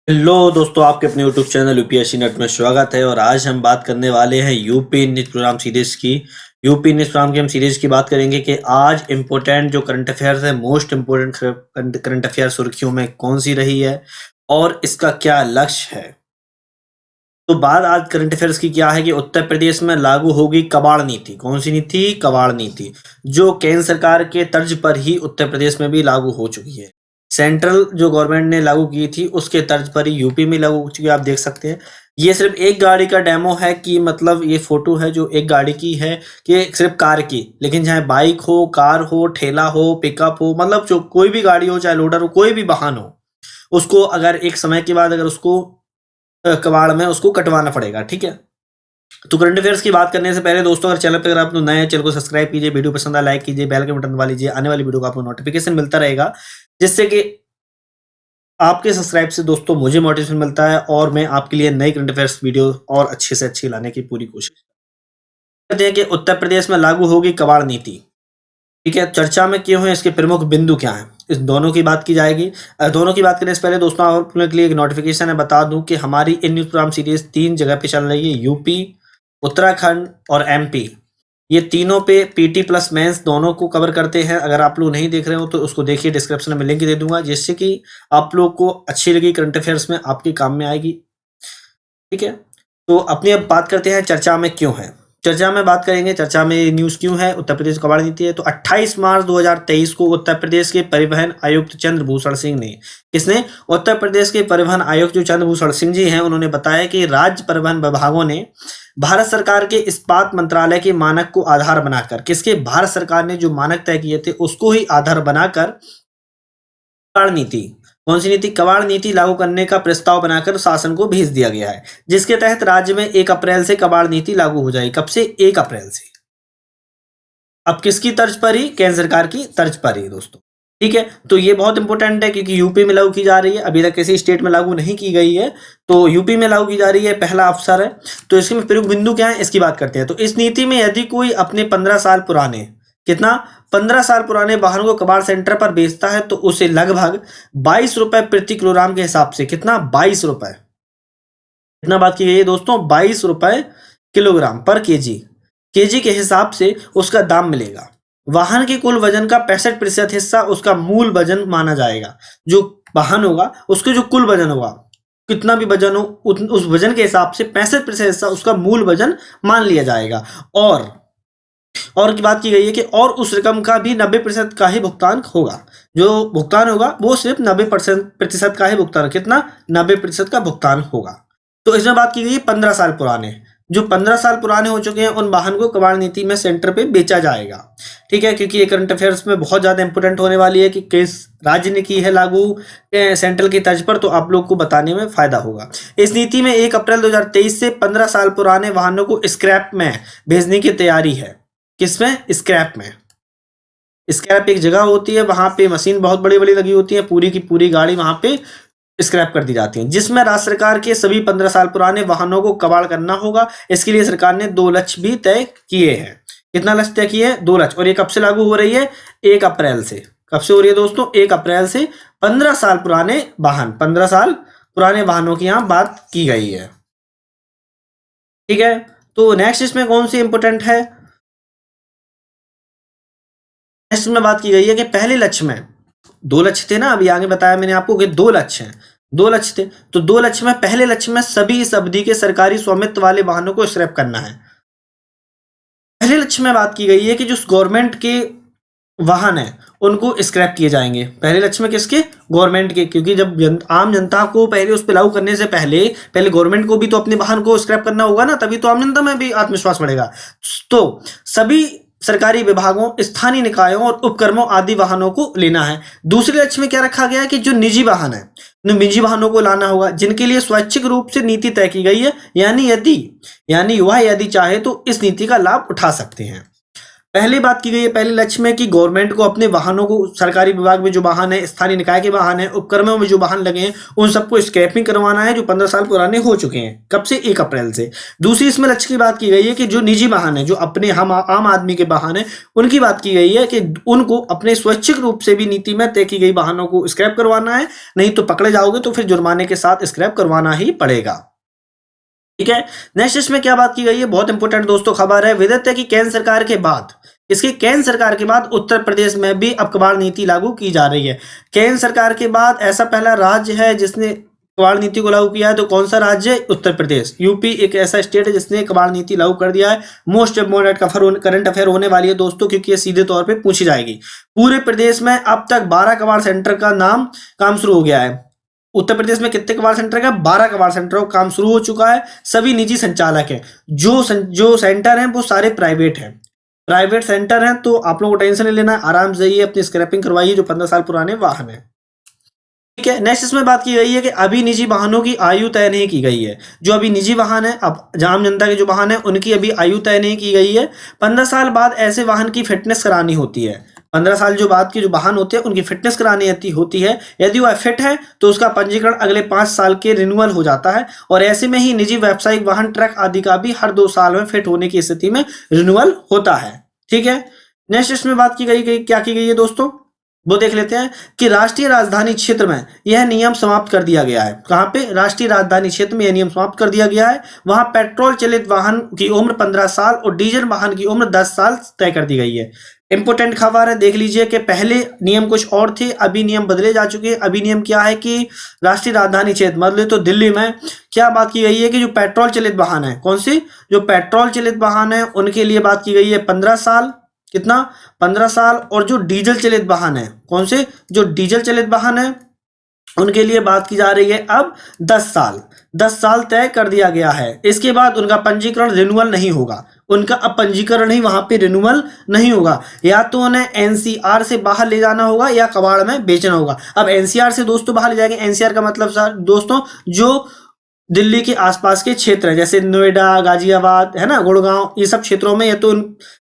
Hello दोस्तों, आपके अपने यूट्यूब चैनल यूपीएससी नेट में स्वागत है। और आज हम बात करने वाले हैं यूपी नीट प्रोग्राम सीरीज की। यूपी नीट प्रोग्राम की हम सीरीज की बात करेंगे कि आज इंपॉर्टेंट जो करंट अफेयर्स है, मोस्ट इंपॉर्टेंट करंट अफेयर सुर्खियों में कौन सी रही है और इसका क्या लक्ष्य है। तो बात आज करंट अफेयर्स की क्या है कि उत्तर प्रदेश में लागू होगी कबाड़ नीति। कौन सी नीति? कबाड़ नीति, जो केंद्र सरकार के तर्ज पर ही उत्तर प्रदेश में भी लागू हो चुकी है। सेंट्रल जो गवर्नमेंट ने लागू की थी उसके तर्ज पर ही यूपी में लागू हो चुकी है। आप देख सकते हैं, ये सिर्फ एक गाड़ी का डेमो है कि मतलब ये फोटो है जो एक गाड़ी की है कि सिर्फ कार की, लेकिन चाहे बाइक हो, कार हो, ठेला हो, पिकअप हो, मतलब जो कोई भी गाड़ी हो, चाहे लोडर हो, कोई भी वाहन हो, उसको अगर एक समय के बाद अगर उसको कबाड़ में उसको कटवाना पड़ेगा। ठीक है, तो करंट अफेयर्स की बात करने से पहले दोस्तों, अगर चैनल पर अगर आप लोग नए हैं, चैनल को सब्सक्राइब कीजिए, वीडियो पसंद आए लाइक कीजिए, बेल के बटन दबा लीजिए, आने वाली वीडियो का आपको नोटिफिकेशन मिलता रहेगा, जिससे कि आपके सब्सक्राइब से दोस्तों मुझे मोटिवेशन मिलता है और मैं आपके लिए नई करंट अफेयर्स वीडियो और अच्छे से अच्छी लाने की पूरी कोशिश करते हैं। कि उत्तर प्रदेश में लागू होगी कबाड़ नीति। ठीक है, चर्चा में क्यों है, इसके प्रमुख बिंदु क्या हैं, इस दोनों की बात की जाएगी। दोनों की बात करने से पहले दोस्तों, आप लोगों के लिए एक नोटिफिकेशन है, बता दूं कि हमारी इन न्यूज प्रोग्राम सीरीज 3 जगह पे चल रही है, यूपी, उत्तराखंड और एमपी। ये तीनों पे पीटी प्लस मेंस दोनों को कवर करते हैं। अगर आप लोग नहीं देख रहे हो तो उसको देखिए, डिस्क्रिप्शन में लिंक दे दूंगा, जिससे कि आप लोग को अच्छी लगी करंट अफेयर्स में आपके काम में आएगी। ठीक है, तो अपनी अब बात करते हैं चर्चा में क्यों है। चर्चा में बात करेंगे, चर्चा में न्यूज क्यों है, उत्तर प्रदेश कबाड़ नीति है। तो 28 मार्च 2023 को उत्तर प्रदेश के परिवहन आयुक्त चंद्रभूषण सिंह ने, किसने? उत्तर प्रदेश के परिवहन आयुक्त जो चंद्रभूषण सिंह जी हैं, उन्होंने बताया कि राज्य परिवहन विभागों ने भारत सरकार के इस्पात मंत्रालय के मानक को आधार बनाकर, किसके? भारत सरकार ने जो मानक तय किए थे उसको ही आधार बनाकर कबाड़ नीति, कौन सी नीति? कबाड़ नीति लागू करने का प्रस्ताव बनाकर शासन को भेज दिया गया है, जिसके तहत राज्य में 1 अप्रैल से कबाड़ नीति लागू हो जाएगी। कब से? 1 अप्रैल से। अब किसकी तर्ज पर ही? केंद्र सरकार की तर्ज पर ही दोस्तों। ठीक है, तो ये बहुत इंपॉर्टेंट है क्योंकि यूपी में लागू की जा रही है, अभी तक किसी स्टेट में लागू नहीं की गई है, तो यूपी में लागू की जा रही है, पहला अवसर है। तो इसके प्रमुख बिंदु क्या है, इसकी बात करते हैं। तो इस नीति में यदि कोई अपने 15 साल पुराने, कितना? 15 साल पुराने वाहन को कबाड़ सेंटर पर बेचता है तो उसे लगभग 22 रुपए प्रति किलोग्राम के हिसाब से, कितना? 22 रुपए, कितना बात की गई है दोस्तों? 22 रुपए किलोग्राम पर केजी, केजी के हिसाब से उसका दाम मिलेगा। वाहन के कुल वजन का 65% हिस्सा उसका मूल वजन माना जाएगा। जो वाहन होगा उसके जो कुल वजन होगा, कितना भी वजन हो, उस वजन के हिसाब से 65% हिस्सा उसका मूल वजन मान लिया जाएगा। और की बात की गई है कि और उस रकम का भी 90% का ही भुगतान होगा। जो भुगतान होगा वो सिर्फ 90% का ही भुगतान, कितना? 90% का भुगतान होगा। तो इसमें बात की गई है 15 साल पुराने, जो 15 साल पुराने हो चुके हैं उन वाहन को कबाड़ नीति में सेंटर पे बेचा जाएगा। ठीक है, क्योंकि ये करंट अफेयर्स में बहुत ज्यादा इंपोर्टेंट होने वाली है कि किस राज्य ने की है लागू सेंट्रल की तर्ज पर, तो आप लोग को बताने में फायदा होगा। इस नीति में 1 अप्रैल 2023 से 15 साल पुराने वाहनों को स्क्रैप में भेजने की तैयारी है। किसमें? स्क्रैप में। स्क्रैप एक जगह होती है, वहां पे मशीन बहुत बड़ी बड़ी लगी होती है, पूरी की पूरी गाड़ी वहां पे स्क्रैप कर दी जाती है, जिसमें राज्य सरकार के सभी 15 साल पुराने वाहनों को कबाड़ करना होगा। इसके लिए सरकार ने 2 लक्ष्य भी तय किए हैं। कितना लक्ष्य तय किए हैं? 2 लक्ष्य। और ये कब से लागू हो रही है? 1 अप्रैल से। कब से हो रही है दोस्तों? 1 अप्रैल से। 15 साल पुराने वाहन, 15 साल पुराने वाहनों की यहां बात की गई है। ठीक है, तो नेक्स्ट इसमें कौन सी इंपोर्टेंट है? नेक्स्ट में बात की गई है कि पहले लक्ष्य में 2 लक्ष्य थे ना, अभी आगे बताया मैंने आपको कि 2 लक्ष्य हैं, 2 लक्ष्य थे। तो 2 लक्ष्य में पहले लक्ष्य में सभी इस अवधि के सरकारी स्वामित्व वाले वाहनों को स्क्रैप करना है। पहले लक्ष्य में बात की गई है कि जो गवर्नमेंट के वाहन है उनको स्क्रैप किए जाएंगे। पहले लक्ष्य में किसके? गवर्नमेंट के, क्योंकि जब आम जनता को पहले उस पर लागू करने से पहले गवर्नमेंट को भी तो अपने वाहन को स्क्रैप करना होगा ना, तभी तो आम जनता में भी आत्मविश्वास बढ़ेगा। तो सभी सरकारी विभागों, स्थानीय निकायों और उपक्रमों आदि वाहनों को लेना है। दूसरे लक्ष्य में क्या रखा गया है कि जो निजी वाहन है, निजी वाहनों को लाना होगा, जिनके लिए स्वैच्छिक रूप से नीति तय की गई है, यानी वह यदि चाहे तो इस नीति का लाभ उठा सकते हैं। पहली बात की गई है, पहले लक्ष्य में कि गवर्नमेंट को अपने वाहनों को, सरकारी विभाग में जो वाहन है, स्थानीय निकाय के वाहन है, उपक्रमों में जो वाहन लगे हैं, उन सबको स्क्रैपिंग करवाना है जो 15 साल पुराने हो चुके हैं। कब से? 1 अप्रैल से। दूसरी इसमें लक्ष्य की बात की गई है कि जो निजी वाहन है, जो अपने हम आम आदमी के वाहन है, उनकी बात की गई है कि उनको अपने स्वैच्छिक रूप से भी नीति में तय की गई वाहनों को स्क्रैप करवाना है, नहीं तो पकड़े जाओगे तो फिर जुर्माने के साथ स्क्रैप करवाना ही पड़ेगा। ठीक है। नेक्स्ट इसमें क्या बात की गई है, बहुत इंपॉर्टेंट दोस्तों खबर है। विदित है कि केंद्र सरकार के बाद, इसके केंद्र सरकार के बाद उत्तर प्रदेश में भी अब कबाड़ नीति लागू की जा रही है। केंद्र सरकार के बाद ऐसा पहला राज्य है जिसने कबाड़ नीति को लागू किया है, तो कौन सा राज्य है? उत्तर प्रदेश। यूपी एक ऐसा स्टेट है जिसने कबाड़ नीति लागू कर दिया है। मोस्ट इम्पोर्टेंट करंट अफेयर होने वाली है दोस्तों, क्योंकि ये सीधे तौर पे पूछी जाएगी। पूरे प्रदेश में अब तक 12 कबाड़ सेंटर का काम शुरू हो गया है। उत्तर प्रदेश में कितने कबाड़ सेंटर का? 12 कबाड़ सेंटर का काम शुरू हो चुका है। सभी निजी संचालक हैं। जो सेंटर हैं वो सारे प्राइवेट हैं, प्राइवेट सेंटर हैं। तो आप लोगों को टेंशन नहीं लेना है, आराम से ये अपनी स्क्रैपिंग करवाइए जो 15 साल पुराने वाहन है। ठीक है। नेक्स्ट इसमें बात की गई है कि अभी निजी वाहनों की आयु तय नहीं की गई है। जो अभी निजी वाहन है, अब आम जनता के जो वाहन है, उनकी अभी आयु तय नहीं की गई है। 15 साल बाद ऐसे वाहन की फिटनेस करानी होती है। 15 साल जो बाद के जो वाहन होते हैं उनकी फिटनेस करानी होती है। यदि वह फिट है तो उसका पंजीकरण अगले 5 साल के रिन्यूअल हो जाता है, और ऐसे में ही निजी व्यावसायिक वाहन, ट्रक आदि का भी हर 2 साल में फिट होने की स्थिति में रिन्यूअल होता है। ठीक है। नेक्स्ट इसमें बात की गई क्या की गई है दोस्तों, वो देख लेते हैं कि राष्ट्रीय राजधानी क्षेत्र में यह नियम समाप्त कर दिया गया है। कहां पे? राष्ट्रीय राजधानी क्षेत्र में यह नियम समाप्त कर दिया गया है। वहां पेट्रोल चलित वाहन की उम्र 15 साल और डीजल वाहन की उम्र 10 साल तय कर दी गई है। इंपोर्टेंट खबर है, देख लीजिए कि पहले नियम कुछ और थे, अभी नियम बदले जा चुके हैं। अभी नियम क्या है कि राष्ट्रीय राजधानी क्षेत्र मतलब तो दिल्ली में क्या बात की गई है कि जो पेट्रोल चलित वाहन है, कौन सी? जो पेट्रोल चलित वाहन है उनके लिए बात की गई है 15 साल। कितना? 15 साल। और जो डीजल चलित वाहन है, कौन से? जो डीजल चलित वाहन है उनके लिए बात की जा रही है अब 10 साल। 10 साल तय कर दिया गया है। इसके बाद उनका पंजीकरण रिन्यूअल नहीं होगा। उनका अब पंजीकरण ही वहां पे रिन्यूअल नहीं होगा। या तो उन्हें एनसीआर से बाहर ले जाना होगा या कबाड़ में बेचना होगा। अब एनसीआर से दोस्तों बाहर ले जाएंगे। एनसीआर का मतलब सर दोस्तों जो दिल्ली के आसपास के क्षेत्र है, जैसे नोएडा, गाजियाबाद, है ना, गुड़गांव, ये सब क्षेत्रों में या तो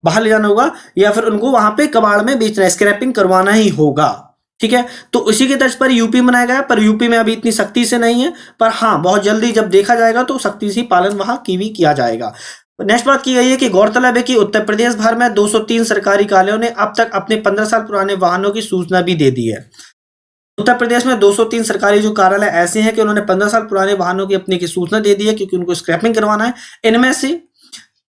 बाहर ले जाना होगा या फिर उनको वहां पे कबाड़ में बेचना, स्क्रैपिंग करवाना ही होगा। ठीक है। तो उसी की तर्ज पर यूपी बनाया गया, पर यूपी में अभी इतनी सख्ती से नहीं है, पर हाँ बहुत जल्दी जब देखा जाएगा तो सख्ती से पालन वहां की भी किया जाएगा। नेक्स्ट बात की गई है कि गौरतलब है कि उत्तर प्रदेश भर में 203 सरकारी कार्यालयों ने अब तक अपने 15 साल पुराने वाहनों की सूचना भी दे दी है। उत्तर प्रदेश में 203 सरकारी जो कार्यालय ऐसे हैं कि उन्होंने 15 साल पुराने वाहनों की अपनी की सूचना दे दी है, क्योंकि उनको स्क्रैपिंग करवाना है। इनमें से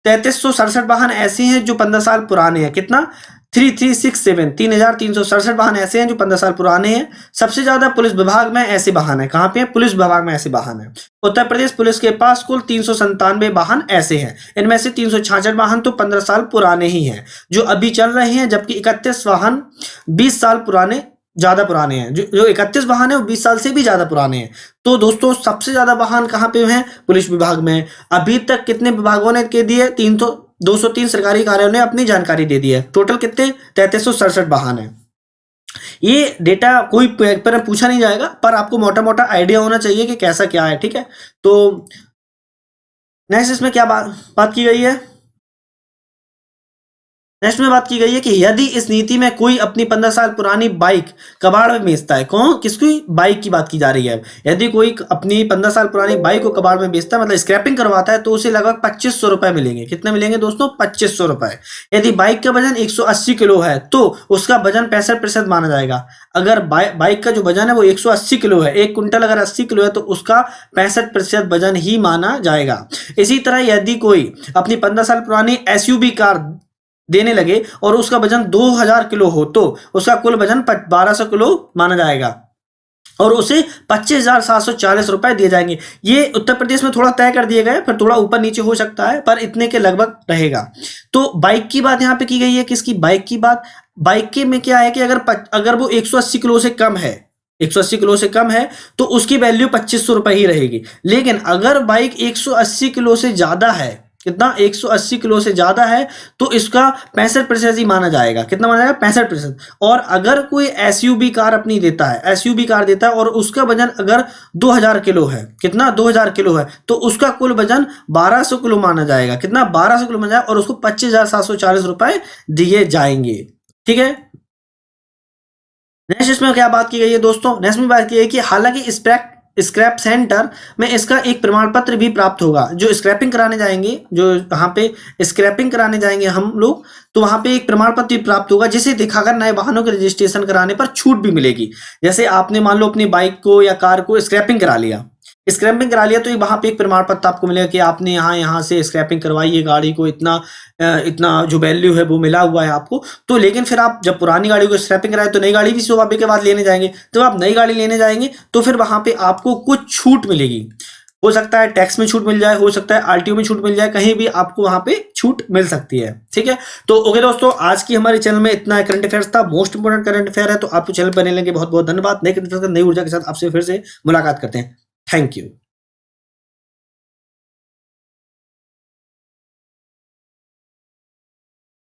3367 वाहन ऐसे हैं जो 15 साल पुराने हैं। कितना? 3367 वाहन ऐसे हैं जो 15 साल पुराने हैं। सबसे ज्यादा पुलिस विभाग में ऐसे वाहन है। कहां पे? पुलिस विभाग में ऐसे वाहन है। उत्तर प्रदेश पुलिस के पास कुल 397 वाहन ऐसे हैं। इनमें से 366 वाहन तो 15 साल पुराने ही हैं जो अभी चल रहे हैं, जबकि 31 वाहन 20 साल पुराने, ज्यादा पुराने हैं। जो 31 वाहन है वो 20 साल से भी ज्यादा पुराने हैं। तो दोस्तों सबसे ज्यादा वाहन कहां पे हैं? पुलिस विभाग में। अभी तक कितने विभागों ने के दिए? 203 सरकारी कार्यालयों ने अपनी जानकारी दे दी है। टोटल कितने? 3367 वाहन है। ये डेटा कोई पर पूछा नहीं जाएगा, पर आपको मोटा मोटा आइडिया होना चाहिए कि कैसा क्या है। ठीक है। तो नेक्स्ट इसमें क्या बात की गई है, नेक्स्ट में बात की गई है कि यदि इस नीति में कोई अपनी 15 साल पुरानी बाइक कबाड़ में बेचता है, कौन, किसकी बाइक की बात की जा रही है, यदि कोई अपनी 15 साल पुरानी बाइक को कबाड़ में बेचता है, मतलब स्क्रैपिंग करवाता है, तो उसे लगभग 2500 रुपए मिलेंगे। कितने मिलेंगे दोस्तों? 2500 रुपए। यदि बाइक का वजन 180 किलो है तो उसका वजन 65% माना जाएगा। अगर बाइक का जो वजन है वो 180 किलो है, 1 कुंटल अगर 80 किलो है तो उसका 65% वजन ही माना जाएगा। इसी तरह यदि कोई अपनी 15 साल पुरानी एसयूवी कार देने लगे और उसका वजन 2000 किलो हो तो उसका कुल वजन 1200 किलो माना जाएगा और उसे 25,740 रुपए दिए जाएंगे। ये उत्तर प्रदेश में थोड़ा तय कर दिए गए, फिर थोड़ा ऊपर नीचे हो सकता है, पर इतने के लगभग रहेगा। तो बाइक की बात यहाँ पे की गई है। किसकी? बाइक की बात। बाइक के में क्या है कि अगर वो 180 किलो से कम है, 180 किलो से कम है तो उसकी वैल्यू 2500 रुपए ही रहेगी। लेकिन अगर बाइक 180 किलो से ज्यादा है, कितना 180 किलो से ज्यादा है तो इसका 65% ही माना जाएगा। कितना माना जाएगा? 65%। और अगर कोई एसयूवी कार अपनी देता है, एसयूवी कार देता है और उसका वजन अगर 2000 किलो है, कितना 2000 किलो है, तो उसका कुल वजन 1200 किलो माना जाएगा। कितना? 1200 किलो माना जाएगा और उसको 25,740 रुपए दिए जाएंगे। ठीक है। नेक्स्ट इसमें क्या बात की गई है दोस्तों? नेक्स्ट में बात की है कि हालांकि स्क्रैप सेंटर में इसका एक प्रमाण पत्र भी प्राप्त होगा। जो स्क्रैपिंग कराने जाएंगे, जो वहां पे स्क्रैपिंग कराने जाएंगे हम लोग, तो वहां पे एक प्रमाण पत्र भी प्राप्त होगा जिसे दिखाकर नए वाहनों के रजिस्ट्रेशन कराने पर छूट भी मिलेगी। जैसे आपने मान लो अपनी बाइक को या कार को स्क्रैपिंग करा लिया, स्क्रैपिंग करा लिया, तो वहां पे एक प्रमाण पत्र आपको मिलेगा कि आपने यहाँ से स्क्रैपिंग करवाई है, गाड़ी को इतना इतना जो वैल्यू है वो मिला हुआ है आपको। तो लेकिन फिर आप जब पुरानी गाड़ी को स्क्रैपिंग कराए तो नई गाड़ी भी स्वाभाविक के बाद लेने जाएंगे। तो आप नई गाड़ी लेने जाएंगे तो फिर वहां पे आपको कुछ छूट मिलेगी। हो सकता है टैक्स में छूट मिल जाए, हो सकता है आरटीओ में छूट मिल जाए, कहीं भी आपको वहां पे छूट मिल सकती है। ठीक है। तो ओके दोस्तों, आज की हमारे चैनल में इतना करंट अफेयर्स था, मोस्ट इंपोर्टेंट करंट अफेयर है। तो आपको चैनल पर लेंगे बहुत बहुत धन्यवाद। नई करंट अफेयर नई ऊर्जा के साथ आपसे फिर से मुलाकात करते हैं। Thank you.